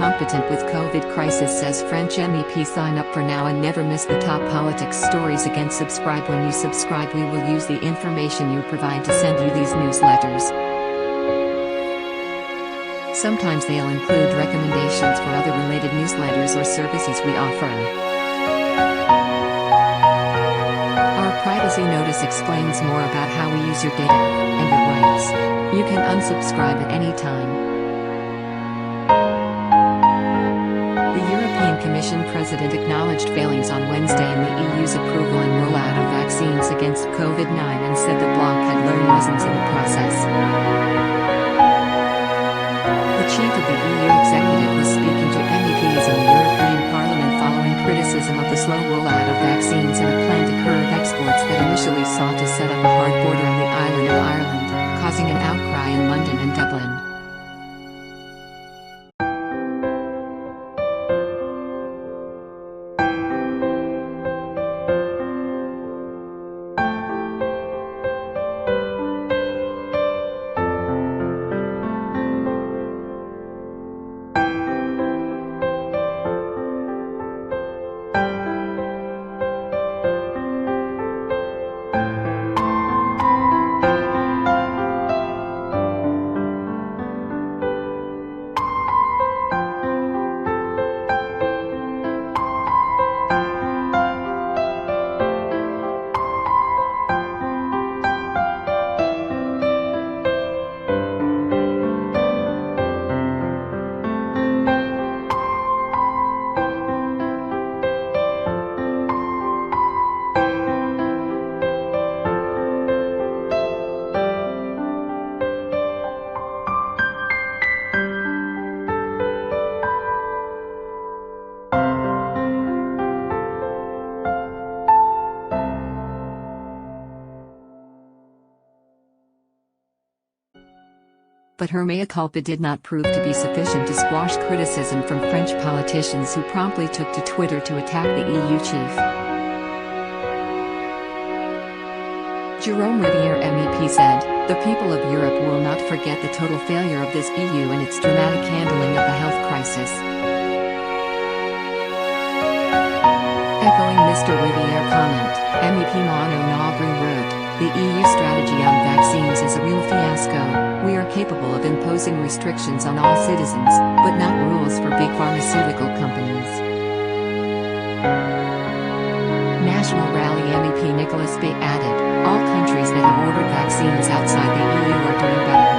incompetent with COVID crisis, says French MEP. Sign up for now and never miss the top politics stories again. Subscribe. When you subscribe, we will use the information you provide to send you these newsletters. Sometimes they'll include recommendations for other related newsletters or services we offer. Our privacy notice explains more about how we use your data and your rights. You can unsubscribe at any time. The European Commission President acknowledged failings on Wednesday in the EU's approval and rollout of vaccines against COVID-19 and said the bloc had learned lessons in the process. The chief of the EU executive was speaking to MEPs in the European Parliament following criticism of the slow rollout of vaccines and a plan to curb exports that initially sought to set up a hard border on the island of Ireland, causing an outcry in London and Dublin. But her mea culpa did not prove to be sufficient to squash criticism from French politicians who promptly took to Twitter to attack the EU chief. Jérôme Rivière MEP said, "The people of Europe will not forget the total failure of this EU and its dramatic handling of the health crisis." Echoing Mr. Riviere's comment, MEP Manon Aubry wrote, "The EU strategy on vaccines is a real fiasco. We are capable of imposing restrictions on all citizens, but not rules for big pharmaceutical companies." National Rally MEP Nicolas Bay added, "All countries that have ordered vaccines outside the EU are doing better.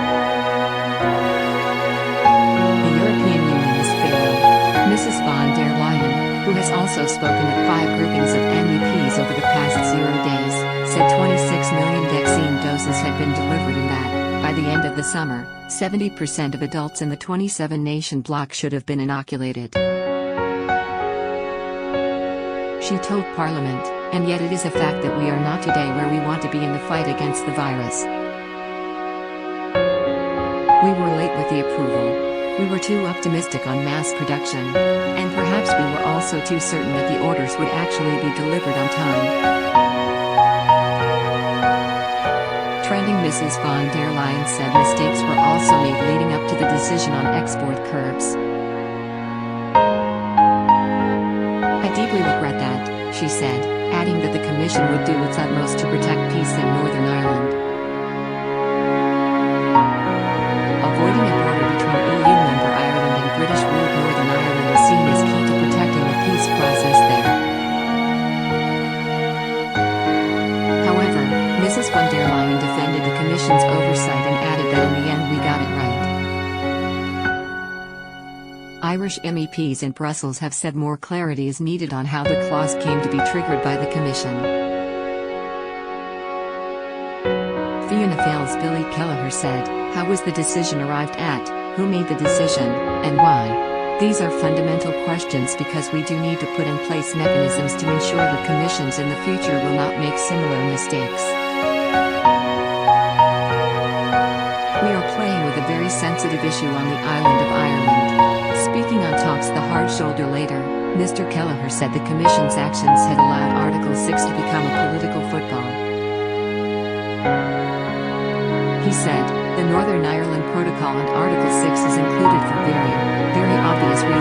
The European Union is failing." Mrs. von der Leyen, who has also spoken at 5 groupings of MEPs over the past 0 days, said 26 million vaccine doses had been delivered and that, by the end of the summer, 70% of adults in the 27-nation bloc should have been inoculated. She told Parliament, "And yet it is a fact that we are not today where we want to be in the fight against the virus. We were late with the approval. We were too optimistic on mass production. And perhaps we were also too certain that the orders would actually be delivered on time." Trending Mrs. von der Leyen said mistakes were also made leading up to the decision on export curbs. "I deeply regret that," she said, adding that the Commission would do its utmost to protect peace in Northern Ireland. Avoiding a border between EU member Ireland and British-ruled Northern Ireland is seen as key to protecting the peace process there. However, Mrs. von der Leyen defended the Commission's oversight and added that in the end we got it right. Irish MEPs in Brussels have said more clarity is needed on how the clause came to be triggered by the Commission. Fianna Fáil's Billy Kelleher said, "How was the decision arrived at, who made the decision, and why? These are fundamental questions because we do need to put in place mechanisms to ensure the Commissions in the future will not make similar mistakes. We are playing with a very sensitive issue on the island of Ireland." Speaking on talks the hard shoulder later, Mr. Kelleher said the Commission's actions had allowed Article 6 to become a political football. He said, "The Northern Ireland Protocol and Article 6 is included for very, very obvious reasons.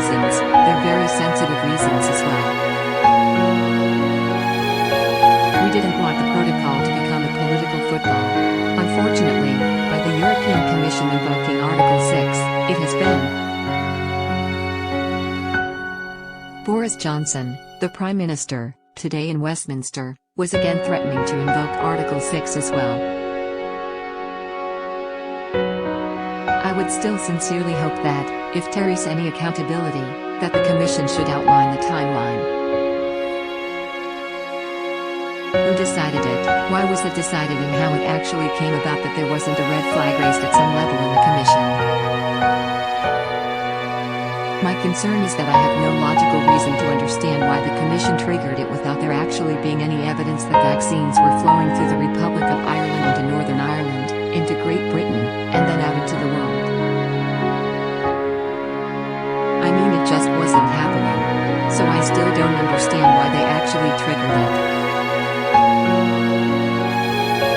Boris Johnson, the Prime Minister, today in Westminster, was again threatening to invoke Article 6 as well. I would still sincerely hope that, if there is any accountability, that the Commission should outline the timeline. Who decided it, why was it decided, and how it actually came about that there wasn't a red flag raised at some level in the Commission. My concern is that I have no logical reason to understand why the Commission triggered it without there actually being any evidence that vaccines were flowing through the Republic of Ireland into Northern Ireland, into Great Britain, and then out into the world. I mean, it just wasn't happening. So I still don't understand why they actually triggered it.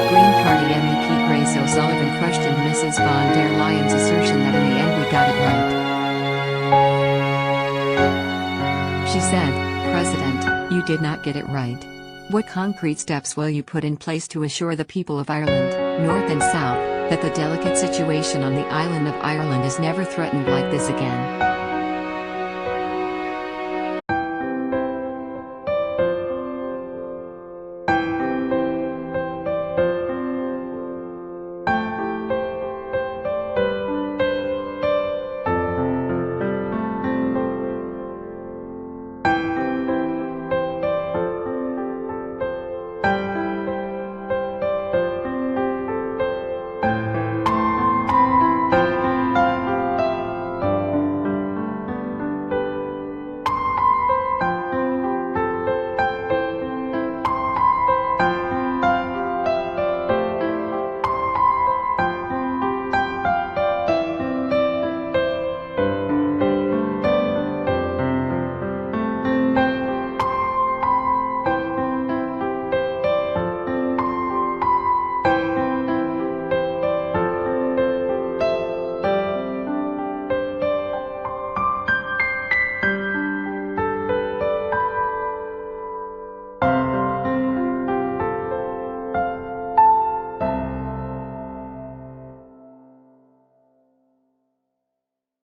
Green Party MEP Grace O'Sullivan questioned Mrs. von der Leyen's assertion that in the end we got it right. She said, "President, you did not get it right. What concrete steps will you put in place to assure the people of Ireland, North and South, that the delicate situation on the island of Ireland is never threatened like this again?"